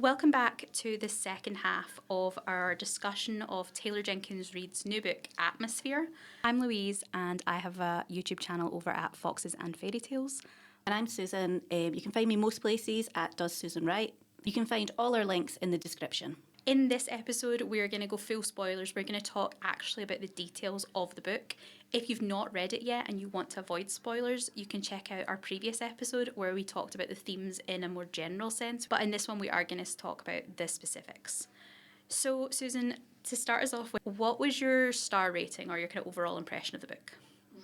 Welcome back to the second half of our discussion of Taylor Jenkins Reid's new book, Atmosphere. I'm Louise and I have a YouTube channel over at Foxes and Fairy Tales. And I'm Susan. You can find me most places at Does Susan Write. You can find all our links in the description. In this episode, we're going to go full spoilers. We're going to talk actually about the details of the book. If you've not read it yet and you want to avoid spoilers, you can check out our previous episode where we talked about the themes in a more general sense. But in this one, we are going to talk about the specifics. So, Susan, to start us off with, what was your star rating or your kind of overall impression of the book?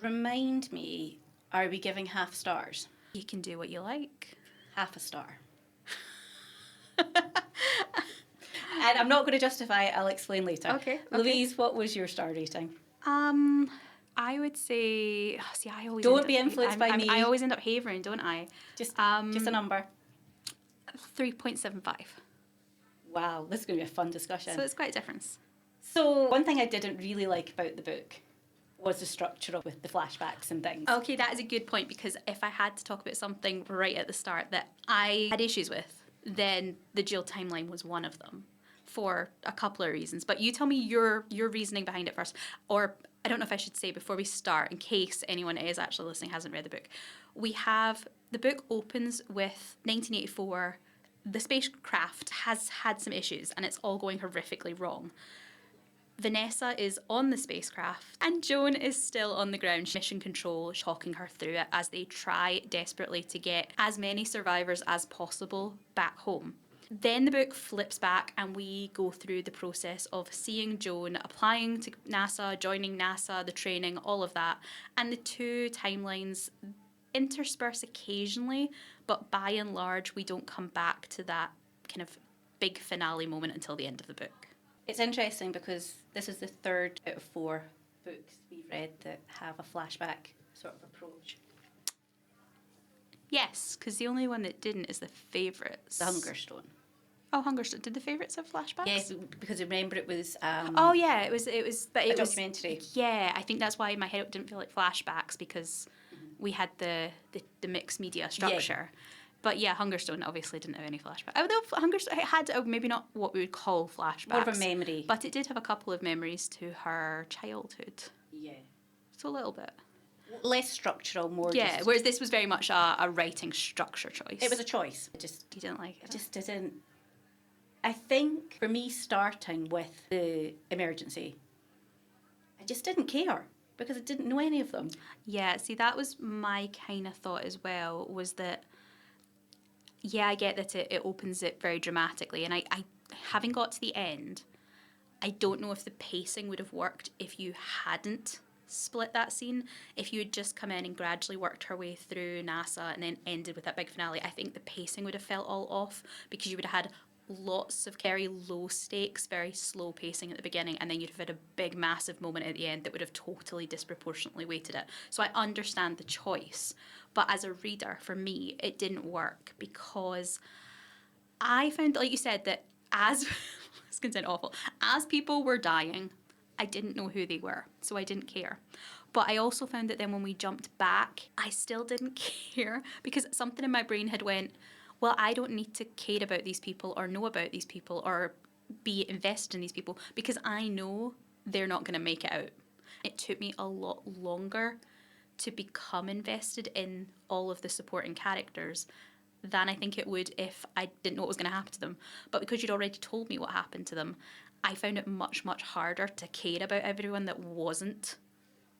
Remind me, are we giving half stars? You can do what you like. Half a star. And I'm not going to justify it, I'll explain later. Okay. Louise, what was your star rating? I would say... See, I always... Don't be influenced by me. I always end up havering, don't I? Just a number. 3.75. Wow, this is going to be a fun discussion. So it's quite a difference. So one thing I didn't really like about the book was the structure with the flashbacks and things. Okay, that is a good point, because if I had to talk about something right at the start that I had issues with, then the Jill timeline was one of them, for a couple of reasons. But you tell me your reasoning behind it first. Or I don't know if I should say before we start, in case anyone is actually listening hasn't read the book. The book opens with 1984. The spacecraft has had some issues and it's all going horrifically wrong. Vanessa is on the spacecraft and Joan is still on the ground. Mission Control talking her through it as they try desperately to get as many survivors as possible back home. Then the book flips back and we go through the process of seeing Joan applying to NASA, joining NASA, the training, all of that. And the two timelines intersperse occasionally, but by and large, we don't come back to that kind of big finale moment until the end of the book. It's interesting because this is the third out of 4 books we've read that have a flashback sort of approach. Yes, because the only one that didn't is the Favourites. The Hunger Stone. Oh, Hunger Stone. Did the Favourites have flashbacks? Yes, because remember it was... oh, yeah, it was, but it a was... documentary. Yeah, I think that's why in my head it didn't feel like flashbacks, because we had the mixed media structure. Yeah. But yeah, Hungerstone obviously didn't have any flashbacks. Although Hungerstone had maybe not what we would call flashbacks. More of a memory. But it did have a couple of memories to her childhood. Yeah. So a little bit. Less structural, more yeah, whereas this was very much a writing structure choice. It was a choice. You didn't like it? I just didn't... I think for me starting with the emergency, I just didn't care because I didn't know any of them. Yeah, see, that was my kind of thought as well, was that, yeah, I get that it opens it very dramatically, and I having got to the end, I don't know if the pacing would have worked if you hadn't split that scene. If you had just come in and gradually worked her way through NASA and then ended with that big finale, I think the pacing would have felt all off, because you would have had lots of very low stakes, very slow pacing at the beginning, and then you'd have had a big massive moment at the end that would have totally disproportionately weighted it. So I understand the choice, but as a reader, for me, it didn't work, because I found, like you said, that as it's going to sound awful, as people were dying, I didn't know who they were, so I didn't care. But I also found that then when we jumped back, I still didn't care, because something in my brain had went, well, I don't need to care about these people or know about these people or be invested in these people, because I know they're not going to make it out. It took me a lot longer to become invested in all of the supporting characters than I think it would if I didn't know what was going to happen to them. But because you'd already told me what happened to them, I found it much, much harder to care about everyone that wasn't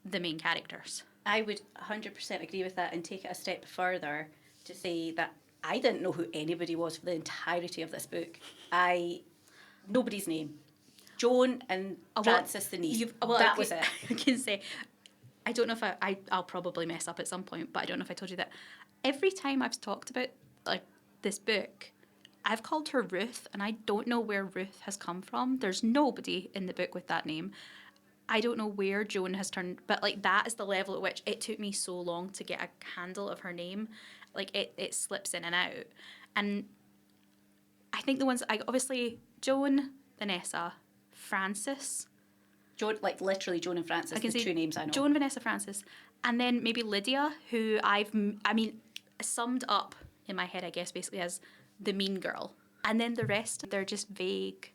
the main characters. I would 100% agree with that and take it a step further to say that I didn't know who anybody was for the entirety of this book. Nobody's name. Joan and Frances, the niece. That was it. I can say, I don't know if I'll probably mess up at some point, but I don't know if I told you that every time I've talked about like this book, I've called her Ruth, and I don't know where Ruth has come from. There's nobody in the book with that name. I don't know where Joan has turned, but like that is the level at which it took me so long to get a handle of her name. Like it slips in and out. And I think the ones, obviously Joan, Vanessa, Frances. Joan, like literally Joan and Frances, the two names I know. Joan, Vanessa, Frances. And then maybe Lydia, who summed up in my head, I guess, basically as the mean girl. And then the rest, they're just vague.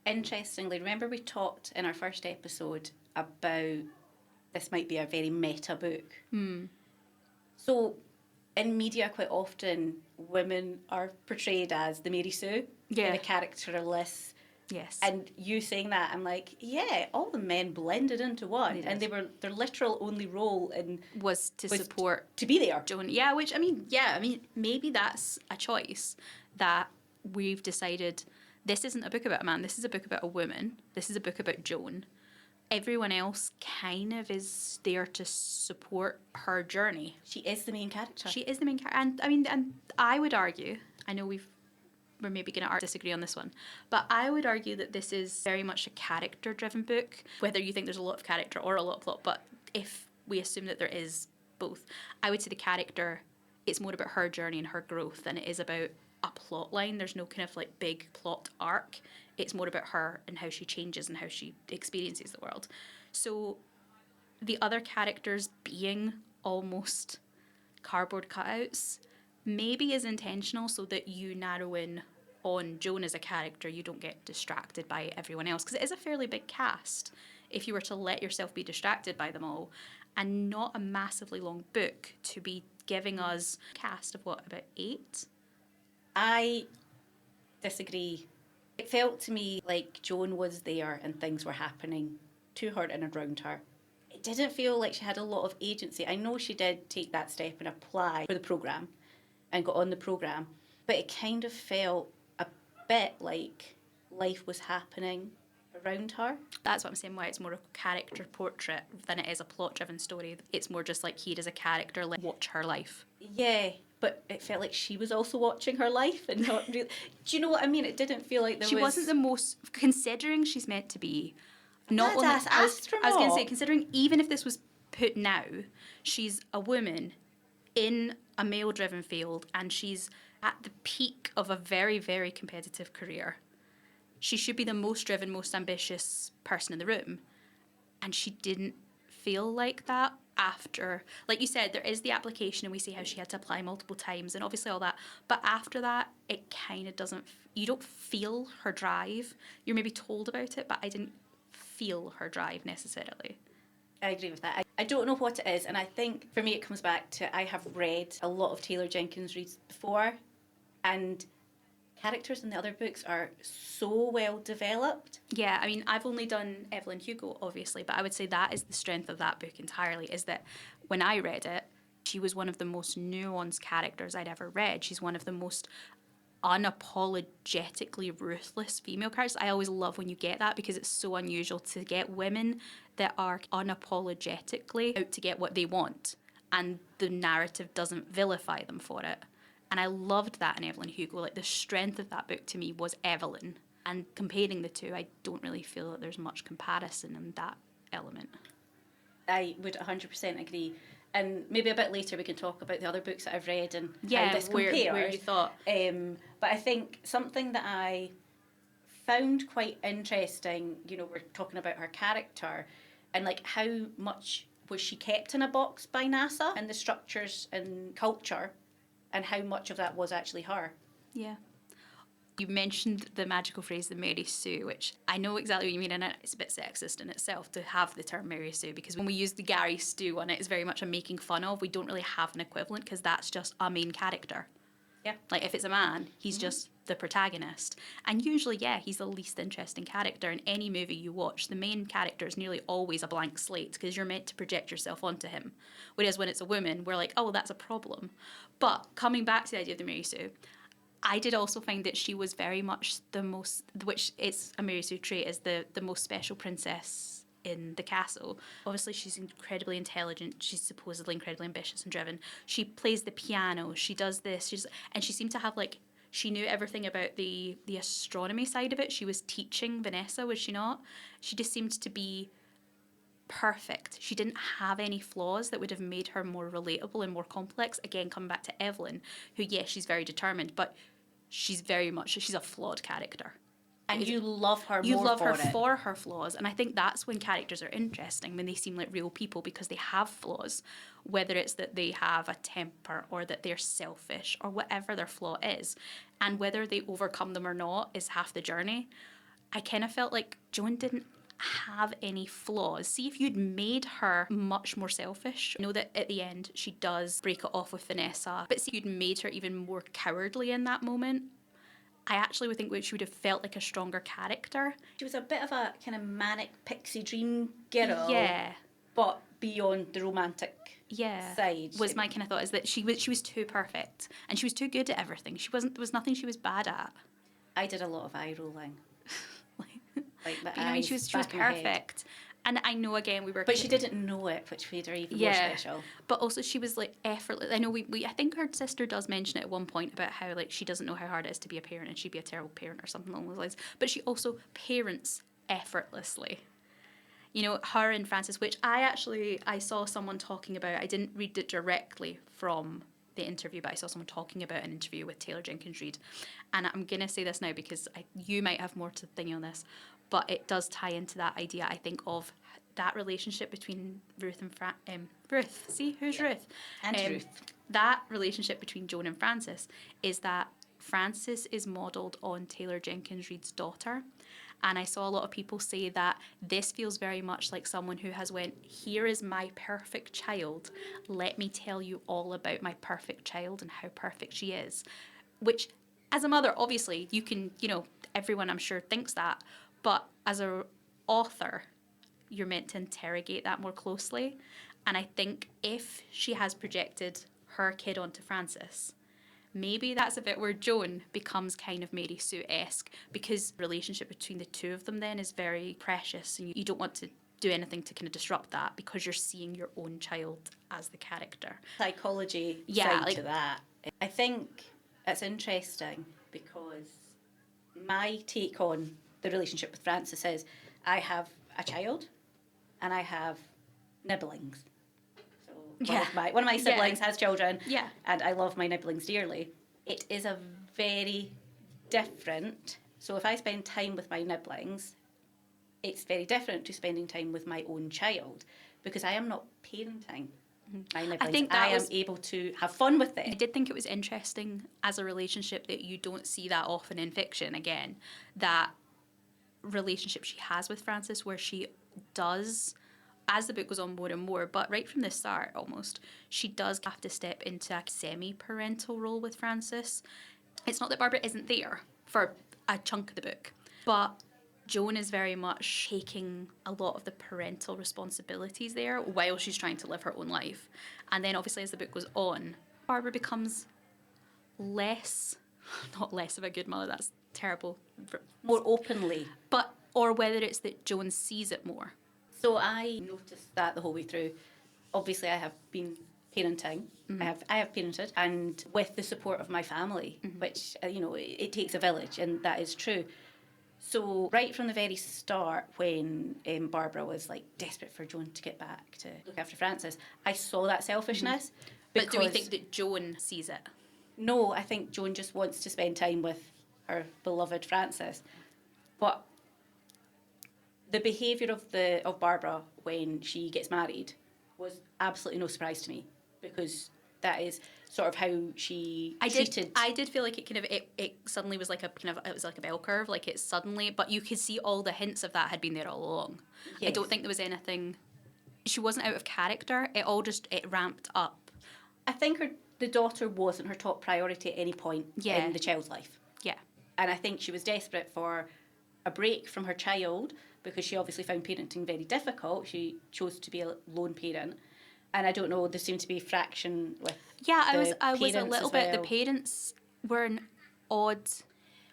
Interestingly, remember we talked in our first episode about this might be a very meta book. So in media, quite often, women are portrayed as the Mary Sue, Yeah. the characterless. Yes. And you saying that, I'm like, yeah, all the men blended into one, and their literal only role was to support to be there. Joan. Yeah, which I mean, maybe that's a choice that we've decided. This isn't a book about a man. This is a book about a woman. This is a book about Joan. Everyone else kind of is there to support her journey. She is the main character. She is the main character, and I mean, and I would argue. I know we're maybe going to disagree on this one, but I would argue that this is very much a character-driven book. Whether you think there's a lot of character or a lot of plot, but if we assume that there is both, I would say the character, it's more about her journey and her growth than it is about a plot line. There's no kind of like big plot arc. It's more about her and how she changes and how she experiences the world. So the other characters being almost cardboard cutouts maybe is intentional so that you narrow in on Joan as a character. You don't get distracted by everyone else, because it is a fairly big cast if you were to let yourself be distracted by them all, and not a massively long book to be giving us a cast of what, about 8? I disagree. It felt to me like Joan was there and things were happening to her and around her. It didn't feel like she had a lot of agency. I know she did take that step and apply for the programme and got on the programme, but it kind of felt a bit like life was happening around her. That's what I'm saying, why it's more a character portrait than it is a plot-driven story. It's more just like, here is a character, let's watch her life. Yeah, but it felt like she was also watching her life and not really... Do you know what I mean? It didn't feel like She wasn't the most... Considering she's meant to be... Not only, Badass I was going to astronaut. say, considering even if this was put now, she's a woman in a male-driven field and she's at the peak of a very, very competitive career. She should be the most driven, most ambitious person in the room. And she didn't feel like that after. Like you said, there is the application and we see how she had to apply multiple times and obviously all that. But after that, it kind of doesn't... You don't feel her drive. You're maybe told about it, but I didn't feel her drive necessarily. I agree with that. I don't know what it is, and I think for me it comes back to I have read a lot of Taylor Jenkins Reid before, and characters in the other books are so well developed. Yeah, I mean, I've only done Evelyn Hugo, obviously, but I would say that is the strength of that book entirely, is that when I read it, she was one of the most nuanced characters I'd ever read. She's one of the most unapologetically ruthless female characters. I always love when you get that, because it's so unusual to get women that are unapologetically out to get what they want and the narrative doesn't vilify them for it. And I loved that in Evelyn Hugo. Like, the strength of that book to me was Evelyn. And comparing the two, I don't really feel that there's much comparison in that element. I would 100% agree. And maybe a bit later we can talk about the other books that I've read and how this compares. Where you thought. But I think something that I found quite interesting, you know, we're talking about her character and like how much was she kept in a box by NASA and the structures and culture, and how much of that was actually her. Yeah. You mentioned the magical phrase, the Mary Sue, which I know exactly what you mean, and it's a bit sexist in itself to have the term Mary Sue, because when we use the Gary Stu on it, it's very much a making fun of. We don't really have an equivalent, because that's just a main character. Yeah. Like, if it's a man, he's just the protagonist. And usually, yeah, he's the least interesting character. In any movie you watch, the main character is nearly always a blank slate, because you're meant to project yourself onto him. Whereas when it's a woman, we're like, oh, well, that's a problem. But coming back to the idea of the Mary Sue, I did also find that she was very much the most, which is a Mary Sue trait, is the most special princess in the castle. Obviously, she's incredibly intelligent. She's supposedly incredibly ambitious and driven. She plays the piano. She does this. And she seemed to have, like, she knew everything about the astronomy side of it. She was teaching Vanessa, was she not? She just seemed to be perfect. She didn't have any flaws that would have made her more relatable and more complex. Again, coming back to Evelyn, who, yes, she's very determined, but she's a flawed character. And you love her you more love for her it. for her flaws. And I think that's when characters are interesting, when they seem like real people because they have flaws, whether it's that they have a temper or that they're selfish or whatever their flaw is. And whether they overcome them or not is half the journey. I kind of felt like Joan didn't have any flaws. See, if you'd made her much more selfish, I know that at the end she does break it off with Vanessa, but see, if you'd made her even more cowardly in that moment, I actually would think she would have felt like a stronger character. She was a bit of a kind of manic pixie dream girl. Yeah. But beyond the romantic side. Was my kind of thought, is that she was too perfect and she was too good at everything. There was nothing she was bad at. I did a lot of eye rolling. Like the but, you know, I mean, she was perfect. And I know, again, But she didn't know it, which made her even more special. But also she was, like, effortless. I know I think her sister does mention it at one point about how, like, she doesn't know how hard it is to be a parent and she'd be a terrible parent or something along those lines. But she also parents effortlessly. You know, her and Frances, which I saw someone talking about. I didn't read it directly from the interview, but I saw someone talking about an interview with Taylor Jenkins Reid. And I'm going to say this now because you might have more to think on this, but it does tie into that idea, I think, of that relationship between Ruth and Ruth. See, who's Ruth? And Ruth. That relationship between Joan and Frances is that Frances is modelled on Taylor Jenkins Reid's daughter. And I saw a lot of people say that this feels very much like someone who has went, here is my perfect child. Let me tell you all about my perfect child and how perfect she is. Which, as a mother, obviously, you can, you know, everyone I'm sure thinks that. But as an author, you're meant to interrogate that more closely. And I think if she has projected her kid onto Frances, maybe that's a bit where Joan becomes kind of Mary Sue-esque, because the relationship between the two of them then is very precious and you don't want to do anything to kind of disrupt that because you're seeing your own child as the character. Psychology side to that. I think it's interesting because my take on the relationship with Frances is I have a child and I have nibblings. One of my siblings has children, and I love my nibblings dearly. It is a very different. So if I spend time with my nibblings, it's very different to spending time with my own child because I am not parenting my nibblings. I think I am able to have fun with it. I did think it was interesting as a relationship that you don't see that often in fiction. Again, that relationship she has with Frances, where she does, as the book goes on more and more, but right from the start almost, she does have to step into a semi-parental role with Frances. It's not that Barbara isn't there for a chunk of the book, but Joan is very much taking a lot of the parental responsibilities there while she's trying to live her own life. And then obviously as the book goes on, Barbara becomes not less of a good mother, that's terrible. More openly. Or whether it's that Joan sees it more. So I noticed that the whole way through. Obviously, I have been parenting. Mm-hmm. I have parented, and with the support of my family, mm-hmm. which it takes a village, and that is true. So right from the very start, when Barbara was like desperate for Joan to get back to look after Frances, I saw that selfishness. Mm-hmm. But do we think that Joan sees it? No, I think Joan just wants to spend time with her beloved Frances, but the behaviour of Barbara when she gets married was absolutely no surprise to me because that is sort of how she treated. I did feel like it suddenly was like it was like a bell curve, like it suddenly, but you could see all the hints of that had been there all along. Yes. I don't think there was anything. She wasn't out of character. It ramped up. I think the daughter wasn't her top priority at any point in the child's life. Yeah, and I think she was desperate for a break from her child because she obviously found parenting very difficult. She chose to be a lone parent. And I don't know, there seemed to be friction with I was a little bit, the parents were an odd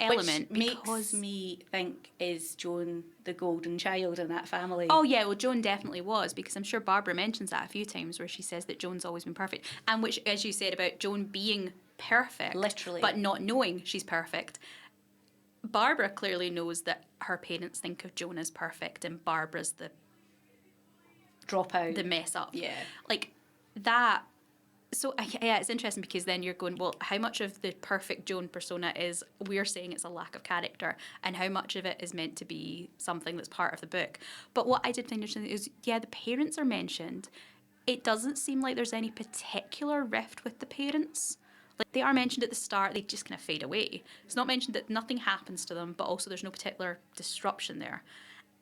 element. Which makes me think, is Joan the golden child in that family? Oh yeah, well Joan definitely was, because I'm sure Barbara mentions that a few times where she says that Joan's always been perfect. And which, as you said about Joan being perfect. Literally. But not knowing she's perfect. Barbara clearly knows that her parents think of Joan as perfect and Barbara's the dropout, the mess up. Yeah. Like that So yeah, it's interesting because then you're going, well, how much of the perfect Joan persona is we're saying it's a lack of character, and how much of it is meant to be something that's part of the book? But what I did find interesting is, yeah, the parents are mentioned. It doesn't seem like there's any particular rift with the parents. Like, they are mentioned at the start, they just kind of fade away. It's not mentioned that nothing happens to them, but also there's no particular disruption there.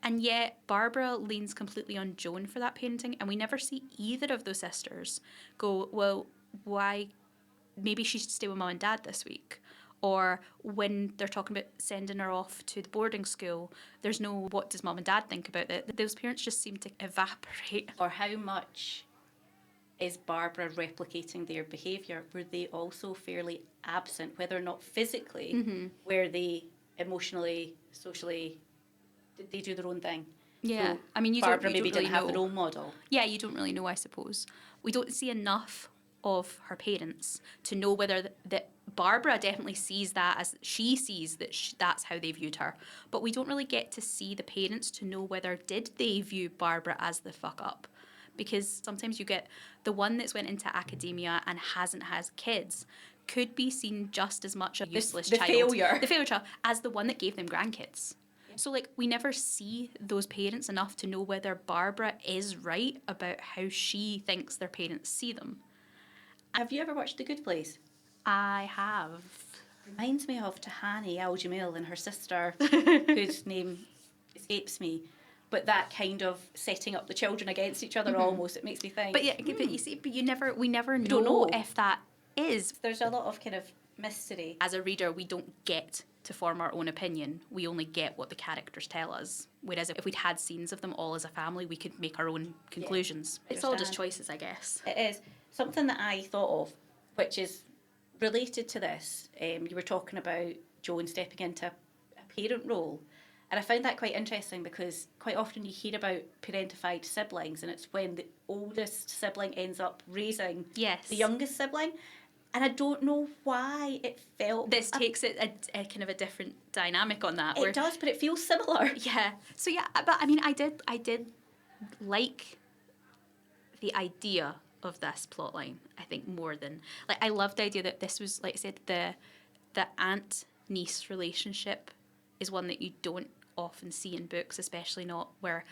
And yet, Barbara leans completely on Joan for that parenting, and we never see either of those sisters go, well, why? Maybe she should stay with mum and dad this week. Or when they're talking about sending her off to the boarding school, there's no, what does mum and dad think about it? Those parents just seem to evaporate. Or how much is Barbara replicating their behaviour? Were they also fairly absent, whether or not physically, were they emotionally, socially, did they do their own thing? Yeah, So I mean, Barbara you maybe don't really didn't have a know. role model. Yeah, you don't really know, I suppose. We don't see enough of her parents to know whether that Barbara definitely sees that as she sees that that's how they viewed her. But we don't really get to see the parents to know whether did they view Barbara as the fuck up. Because sometimes you get the one that's went into academia and hasn't had kids could be seen just as much a useless the child, failure. the failure child, as the one that gave them grandkids. So, like, we never see those parents enough to know whether Barbara is right about how she thinks their parents see them. Have you ever watched The Good Place? I have. Reminds me of Tahani Al-Jamil and her sister, whose name escapes me. But that kind of setting up the children against each other almost, it makes me think. But yeah, but you see, but we never don't know know. if that is. There's a lot of kind of mystery. As a reader, we don't get to form our own opinion. We only get what the characters tell us. Whereas if we'd had scenes of them all as a family, we could make our own conclusions. Yeah, It's all just choices, I guess. It is. Something that I thought of, which is related to this, you were talking about Joan stepping into a parent role. And I found that quite interesting because quite often you hear about parentified siblings, and it's when the oldest sibling ends up raising the youngest sibling. And I don't know why it felt... This takes it a kind of a different dynamic on that. It does, but it feels similar. Yeah. So yeah, but I mean, I did like the idea of this plotline, I think, more than... Like, I loved the idea that this was, like I said, the aunt-niece relationship is one that you don't often see in books, especially not where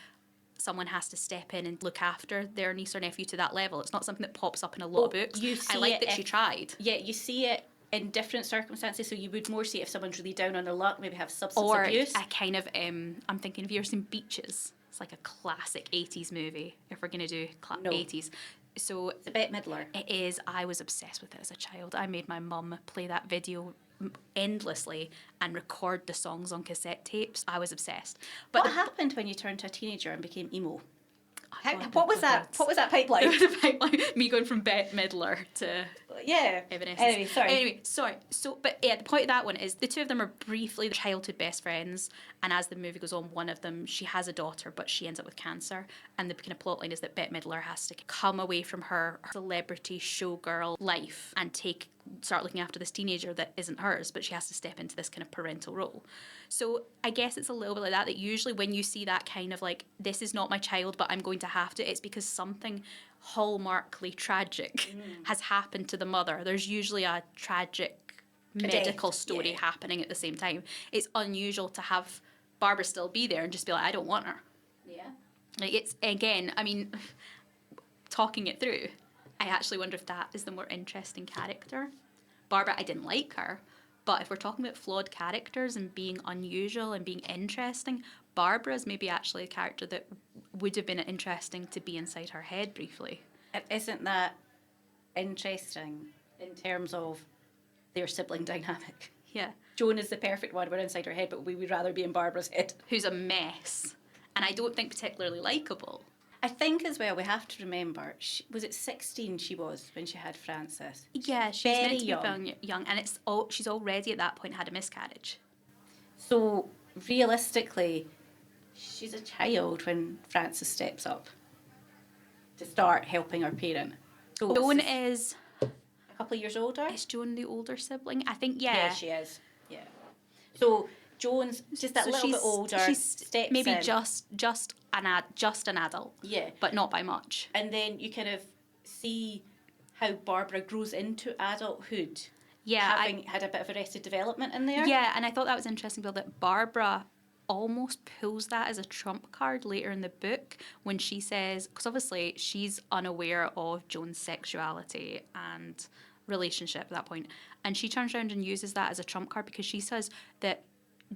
someone has to step in and look after their niece or nephew to that level. It's not something that pops up in a lot of books. I like that she tried. Yeah, you see it in different circumstances, so you would more see it if someone's really down on their luck, maybe have substance abuse. Or a kind of, I'm thinking, have you ever seen Beaches? It's like a classic 80s movie, if we're going to do 80s. So it's a Bette Midler. It is. I was obsessed with it as a child. I made my mum play that video endlessly and record the songs on cassette tapes. I was obsessed. But what happened when you turned to a teenager and became emo? What was that? What was that pipeline? The pipeline. Me going from Bette Midler to Evanescence. Anyway, sorry. So, but yeah, the point of that one is the two of them are briefly childhood best friends, and as the movie goes on, one of them, she has a daughter, but she ends up with cancer, and the kind of plotline is that Bette Midler has to come away from her celebrity showgirl life and start looking after this teenager that isn't hers, but she has to step into this kind of parental role. So I guess it's a little bit like that usually when you see that kind of like, this is not my child, but I'm going to have to, it's because something hallmarkly tragic has happened to the mother. There's usually a tragic medical story happening at the same time. It's unusual to have Barbara still be there and just be like, I don't want her. Yeah. Like, it's, again, I mean, talking it through, I actually wonder if that is the more interesting character. Barbara, I didn't like her, but if we're talking about flawed characters and being unusual and being interesting, Barbara's maybe actually a character that would have been interesting to be inside her head briefly. Isn't that interesting in terms of their sibling dynamic? Yeah. Joan is the perfect one. We're inside her head, but we would rather be in Barbara's head. Who's a mess. And I don't think particularly likeable. I think as well we have to remember, was it 16 she was when she had Frances? Yeah, she's very meant to be very young, and she's already at that point had a miscarriage. So realistically, she's a child when Frances steps up to start helping her parent. So Joan is a couple of years older. Is Joan the older sibling? I think, yeah. Yeah, she is. Yeah. So Joan's just that little bit older. She's steps maybe in. just an adult. Yeah. But not by much. And then you kind of see how Barbara grows into adulthood. Yeah, having had a bit of arrested development in there. Yeah, and I thought that was interesting, Bill, that Barbara almost pulls that as a trump card later in the book when she says, because obviously she's unaware of Joan's sexuality and relationship at that point, and she turns around and uses that as a trump card because she says that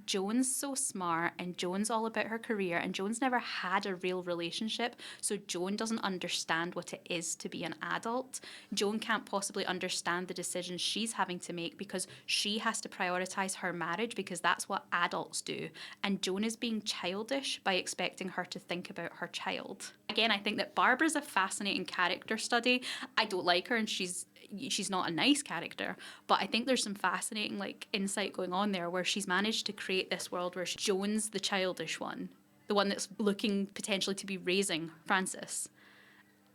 Joan's so smart and Joan's all about her career and Joan's never had a real relationship, so Joan doesn't understand what it is to be an adult. Joan can't possibly understand the decisions she's having to make because she has to prioritise her marriage because that's what adults do. And Joan is being childish by expecting her to think about her child. Again, I think that Barbara's a fascinating character study. I don't like her and she's not a nice character, but I think there's some fascinating like insight going on there where she's managed to create this world where Joan's the childish one, the one that's looking potentially to be raising Frances,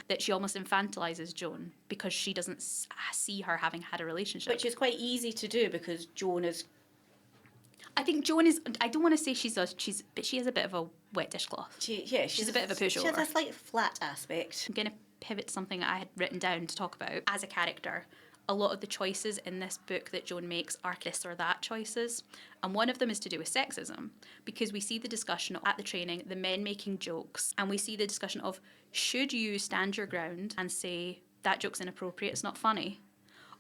that she almost infantilizes Joan because she doesn't see her having had a relationship. Which is quite easy to do because Joan is... I think Joan is, I don't want to say but she is a bit of a wet dishcloth. She's a bit of a pushover. She has a slight flat aspect. I'm going to pivot to something I had written down to talk about. As a character, a lot of the choices in this book that Joan makes are this or that choices. And one of them is to do with sexism, because we see the discussion at the training, the men making jokes, and we see the discussion of, should you stand your ground and say, that joke's inappropriate, it's not funny?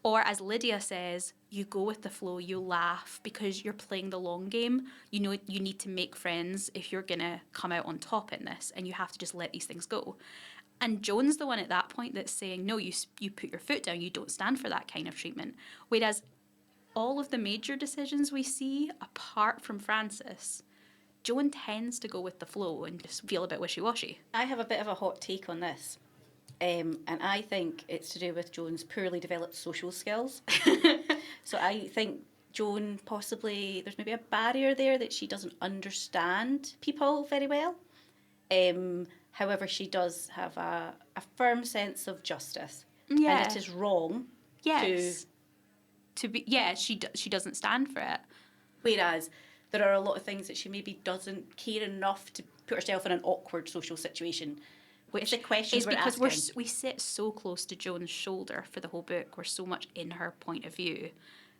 Or as Lydia says, you go with the flow, you laugh because you're playing the long game. You know you need to make friends if you're going to come out on top in this, and you have to just let these things go. And Joan's the one at that point that's saying, no, you put your foot down, you don't stand for that kind of treatment. Whereas all of the major decisions we see, apart from Frances, Joan tends to go with the flow and just feel a bit wishy-washy. I have a bit of a hot take on this. And I think it's to do with Joan's poorly developed social skills. So I think Joan possibly, there's maybe a barrier there that she doesn't understand people very well. However, she does have a firm sense of justice. Yeah. And it is wrong. Yes. She doesn't stand for it. Whereas there are a lot of things that she maybe doesn't care enough to put herself in an awkward social situation. Which is the questions we're asking. Because we sit so close to Joan's shoulder for the whole book. We're so much in her point of view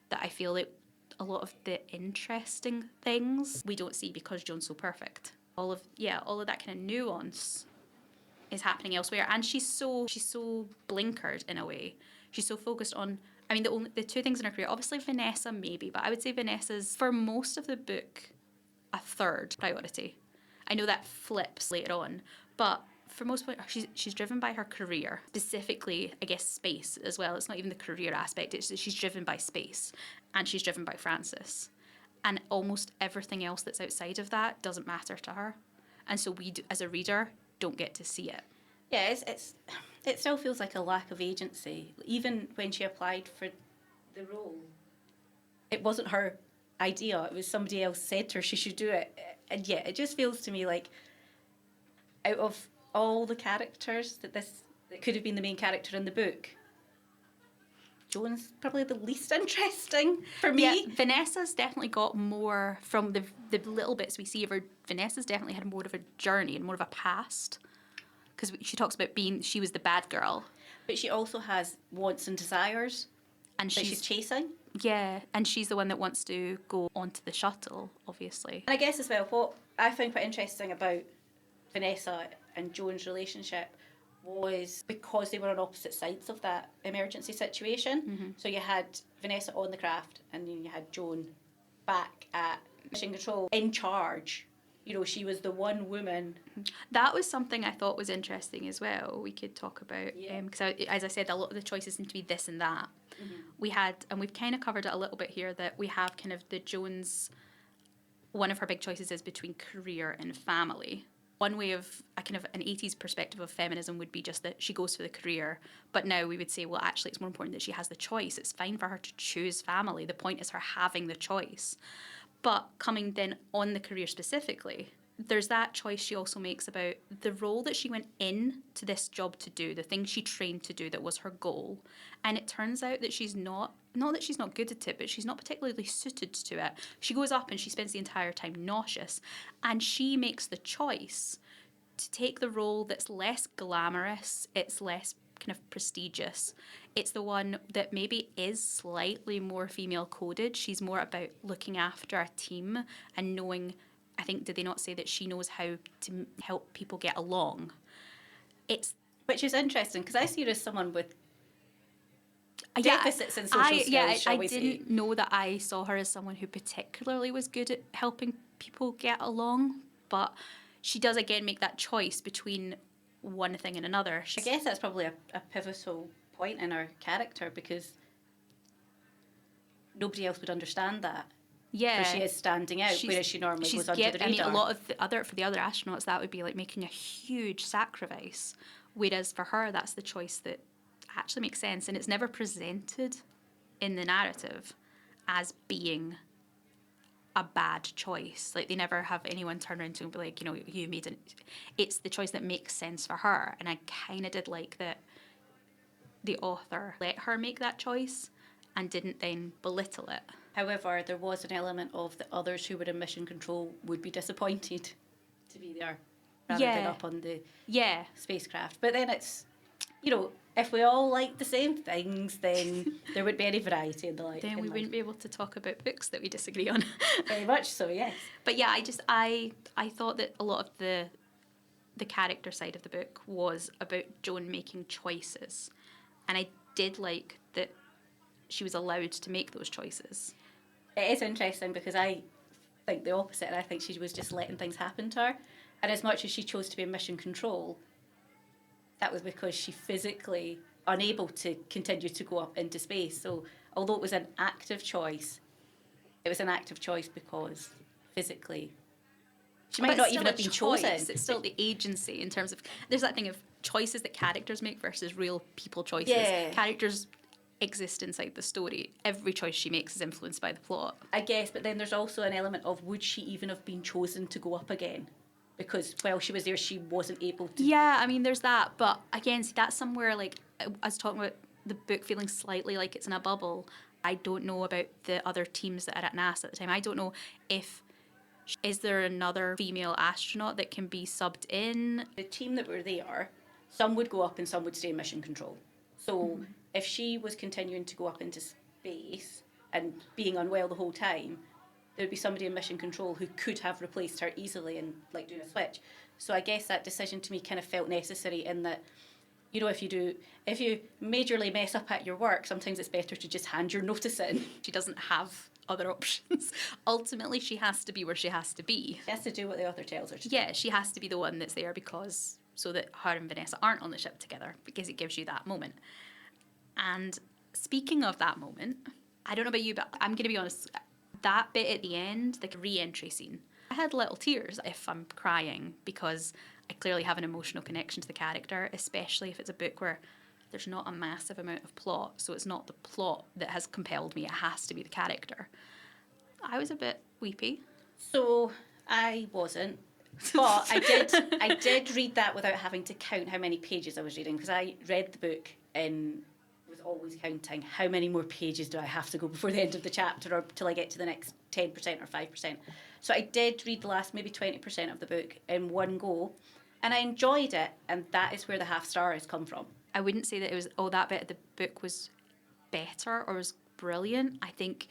that I feel like a lot of the interesting things we don't see because Joan's so perfect. All of that kind of nuance is happening elsewhere, and she's so blinkered in a way. She's so focused on. I mean, the two things in her career. Obviously, Vanessa maybe, but I would say Vanessa's for most of the book a third priority. I know that flips later on, but for most part, she's driven by her career, specifically, I guess, space as well. It's not even the career aspect. It's that she's driven by space, and she's driven by Frances, and almost everything else that's outside of that doesn't matter to her, and so we, as a reader, don't get to see it. Yeah, it still feels like a lack of agency. Even when she applied for the role, it wasn't her idea. It was somebody else said to her she should do it, and yeah, it just feels to me like out of all the characters that could have been the main character in the book, Joan's probably the least interesting for me. Yeah, Vanessa's definitely got more from the little bits we see of her. Vanessa's definitely had more of a journey and more of a past, because she talks about she was the bad girl. But she also has wants and desires and that she's chasing. Yeah, and she's the one that wants to go onto the shuttle, obviously. And I guess as well, what I found quite interesting about Vanessa and Joan's relationship was because they were on opposite sides of that emergency situation. Mm-hmm. So you had Vanessa on the craft, and then you had Joan back at mission control in charge. You know, she was the one woman. That was something I thought was interesting as well. We could talk about, because as I said, a lot of the choices seem to be this and that. Mm-hmm. We had, and we've kind of covered it a little bit here, that we have kind of the Joan's, one of her big choices is between career and family. One way of a kind of an 80s perspective of feminism would be just that she goes for the career, but now we would say, well, actually it's more important that she has the choice. It's fine for her to choose family. The point is her having the choice. But coming then on the career specifically, there's that choice she also makes about the role that she went in to this job to do, the thing she trained to do that was her goal. And it turns out that she's not that she's not good at it, but she's not particularly suited to it. She goes up and she spends the entire time nauseous. And she makes the choice to take the role that's less glamorous, it's less kind of prestigious. It's the one that maybe is slightly more female coded. She's more about looking after a team and knowing, I think, did they not say that she knows how to help people get along? Which is interesting, because I see her as someone with deficits in social skills, shall we say. I didn't know that I saw her as someone who particularly was good at helping people get along, but she does again make that choice between one thing and another. I guess that's probably a pivotal point in her character, because nobody else would understand that. Yeah, so she is standing out, whereas she normally goes under the radar. I mean, a lot of for the other astronauts, that would be like making a huge sacrifice, whereas for her, that's the choice that actually makes sense, and it's never presented in the narrative as being a bad choice. Like, they never have anyone turn around to her and be like, you know, you made it. It's the choice that makes sense for her, and I kind of did like that the author let her make that choice and didn't then belittle it. However, there was an element of the others who were in mission control would be disappointed to be there rather than up on the spacecraft. But then it's, you know, if we all like the same things, then there wouldn't be any variety in the life. Then we wouldn't be able to talk about books that we disagree on. Very much so, yes. But yeah, I thought that a lot of the character side of the book was about Joan making choices. And I did like that she was allowed to make those choices. It is interesting, because I think the opposite, and I think she was just letting things happen to her. And as much as she chose to be in mission control, that was because she physically unable to continue to go up into space. So although it was an active choice, it was an active choice because physically she might not even have been chosen. It's still the agency in terms of, there's that thing of choices that characters make versus real people choices. Yeah. Characters exist inside the story. Every choice she makes is influenced by the plot. I guess, but then there's also an element of, would she even have been chosen to go up again? Because while she was there, she wasn't able to. Yeah, I mean, there's that. But again, see, that's somewhere, like, I was talking about the book feeling slightly like it's in a bubble. I don't know about the other teams that are at NASA at the time. I don't know if, is there another female astronaut that can be subbed in? The team that were there, some would go up and some would stay in mission control. So if she was continuing to go up into space and being unwell the whole time, there would be somebody in mission control who could have replaced her easily and like doing a switch. So I guess that decision to me kind of felt necessary, in that, you know, if you majorly mess up at your work, sometimes it's better to just hand your notice in. She doesn't have other options. Ultimately, she has to be where she has to be. She has to do what the author tells her to do. Yeah, she has to be the one that's there so that her and Vanessa aren't on the ship together, because it gives you that moment. And speaking of that moment, I don't know about you, but I'm going to be honest, that bit at the end, the re-entry scene, I had little tears if I'm crying, because I clearly have an emotional connection to the character, especially if it's a book where there's not a massive amount of plot, so it's not the plot that has compelled me, it has to be the character. I was a bit weepy. So I wasn't, but I did read that without having to count how many pages I was reading, because I read the book and was always counting how many more pages do I have to go before the end of the chapter, or till I get to the next 10% or 5%. So I did read the last maybe 20% of the book in one go, and I enjoyed it, and that is where the half star has come from. I wouldn't say that it was, that bit of the book was better or was brilliant. I think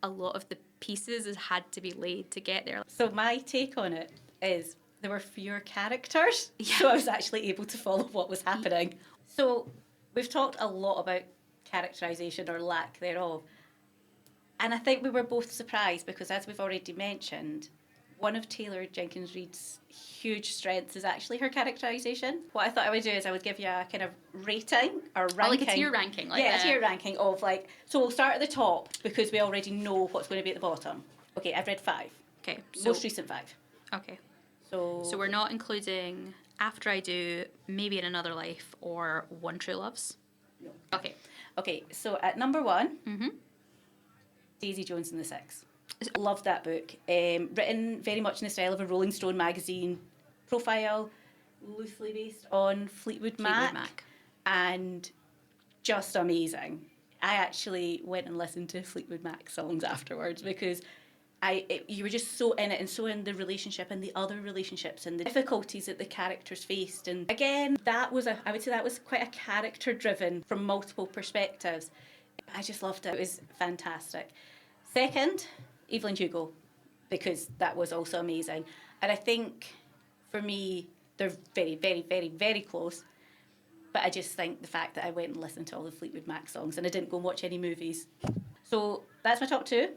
a lot of the pieces has had to be laid to get there. So my take on it is there were fewer characters, so I was actually able to follow what was happening. So we've talked a lot about characterisation or lack thereof, and I think we were both surprised, because as we've already mentioned, one of Taylor Jenkins Reid's huge strengths is actually her characterisation. What I thought I would do is I would give you a kind of rating or ranking. Like a tier ranking. A tier ranking of, like, so we'll start at the top because we already know what's going to be at the bottom. Okay, I've read 5. Okay. Most recent 5. Okay. So we're not including After I Do, Maybe in Another Life, or One True Loves? No. Okay. Okay, so at number 1, Daisy Jones and the Six. Loved that book. Written very much in the style of a Rolling Stone magazine profile, loosely based on Fleetwood Mac. And just amazing. I actually went and listened to Fleetwood Mac songs afterwards, because you were just so in it and so in the relationship and the other relationships and the difficulties that the characters faced. And again, I would say that was quite a character driven from multiple perspectives. I just loved it. It was fantastic. Second, Evelyn Hugo, because that was also amazing. And I think for me, they're very, very, very, very close. But I just think the fact that I went and listened to all the Fleetwood Mac songs and I didn't go and watch any movies. So that's my top 2.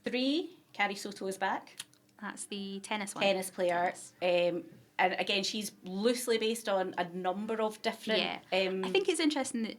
3, Carrie Soto is back. That's the tennis one. Tennis player. Tennis. And again, she's loosely based on a number of different... Yeah. I think it's interesting that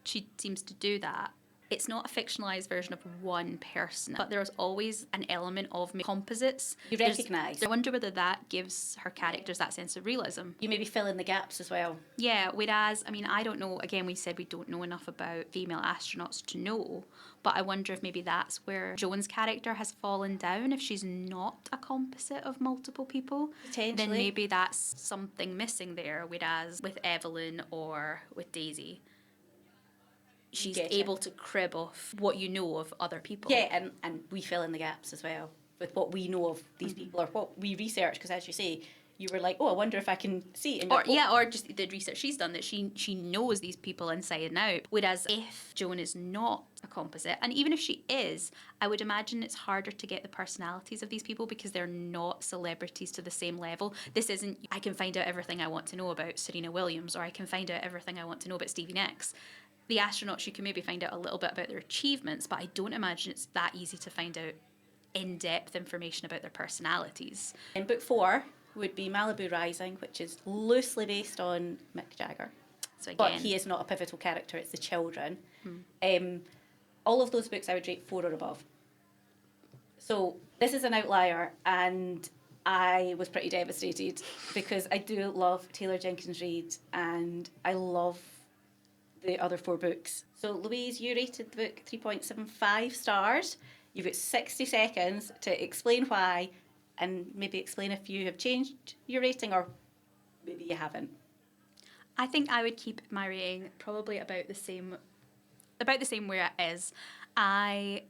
she seems to do that. It's not a fictionalised version of one person, but there's always an element of composites. You recognise. I wonder whether that gives her characters that sense of realism. You maybe fill in the gaps as well. Yeah, whereas, I mean, I don't know, again, we said we don't know enough about female astronauts to know, but I wonder if maybe that's where Joan's character has fallen down. If she's not a composite of multiple people, then maybe that's something missing there, whereas with Evelyn or with Daisy, she's able to crib off what you know of other people. Yeah, and we fill in the gaps as well with what we know of these people or what we research, because as you say, you were like, oh, I wonder if I can see. And or just the research she's done, that she knows these people inside and out. Whereas if Joan is not a composite, and even if she is, I would imagine it's harder to get the personalities of these people because they're not celebrities to the same level. This isn't, I can find out everything I want to know about Serena Williams, or I can find out everything I want to know about Stevie Nicks. The astronauts, you can maybe find out a little bit about their achievements, but I don't imagine it's that easy to find out in-depth information about their personalities. And book 4 would be Malibu Rising, which is loosely based on Mick Jagger. So again, but he is not a pivotal character, it's the children. All of those books I would rate 4 or above. So this is an outlier, and I was pretty devastated because I do love Taylor Jenkins Reid and I love the other 4 books. So Louise, you rated the book 3.75 stars. You've got 60 seconds to explain why and maybe explain if you have changed your rating or maybe you haven't. I think I would keep my rating probably about the same where it is. I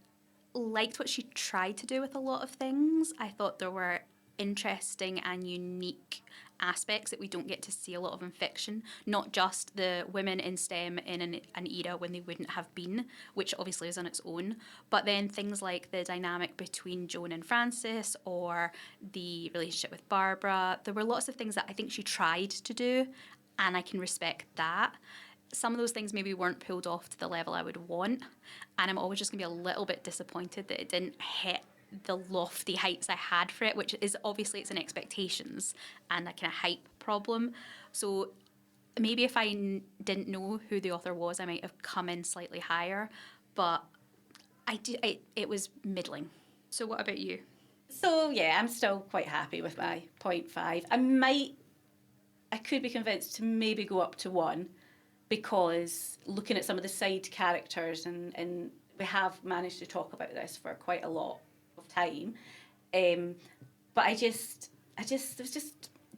liked what she tried to do with a lot of things. I thought there were interesting and unique aspects that we don't get to see a lot of in fiction, not just the women in STEM in an era when they wouldn't have been, which obviously is on its own, but then things like the dynamic between Joan and Francis or the relationship with Barbara. There were lots of things that I think she tried to do, and I can respect that. Some of those things maybe weren't pulled off to the level I would want, and I'm always just going to be a little bit disappointed that it didn't hit the lofty heights I had for it, which is obviously it's an expectations and a kind of hype problem. So maybe if I didn't know who the author was, I might have come in slightly higher, but it was middling. So what about you? So yeah, I'm still quite happy with my 0.5. I could be convinced to maybe go up to 1 because looking at some of the side characters and we have managed to talk about this for quite a lot of time, but there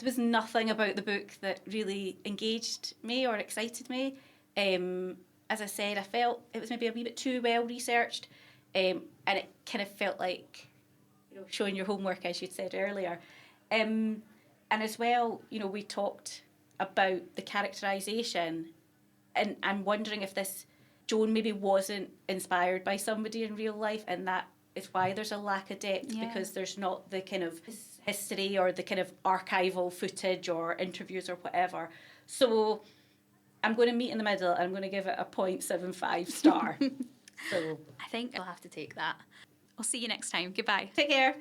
was nothing about the book that really engaged me or excited me. As I said, I felt it was maybe a wee bit too well researched, and it kind of felt like, showing your homework, as you'd said earlier, and as well, we talked about the characterisation, and I'm wondering if this Joan maybe wasn't inspired by somebody in real life, and that is why there's a lack of depth, because there's not the kind of history or the kind of archival footage or interviews or whatever. So I'm going to meet in the middle and I'm going to give it a 0.75 star. So I think I'll have to take that. I'll see you next time. Goodbye. Take care.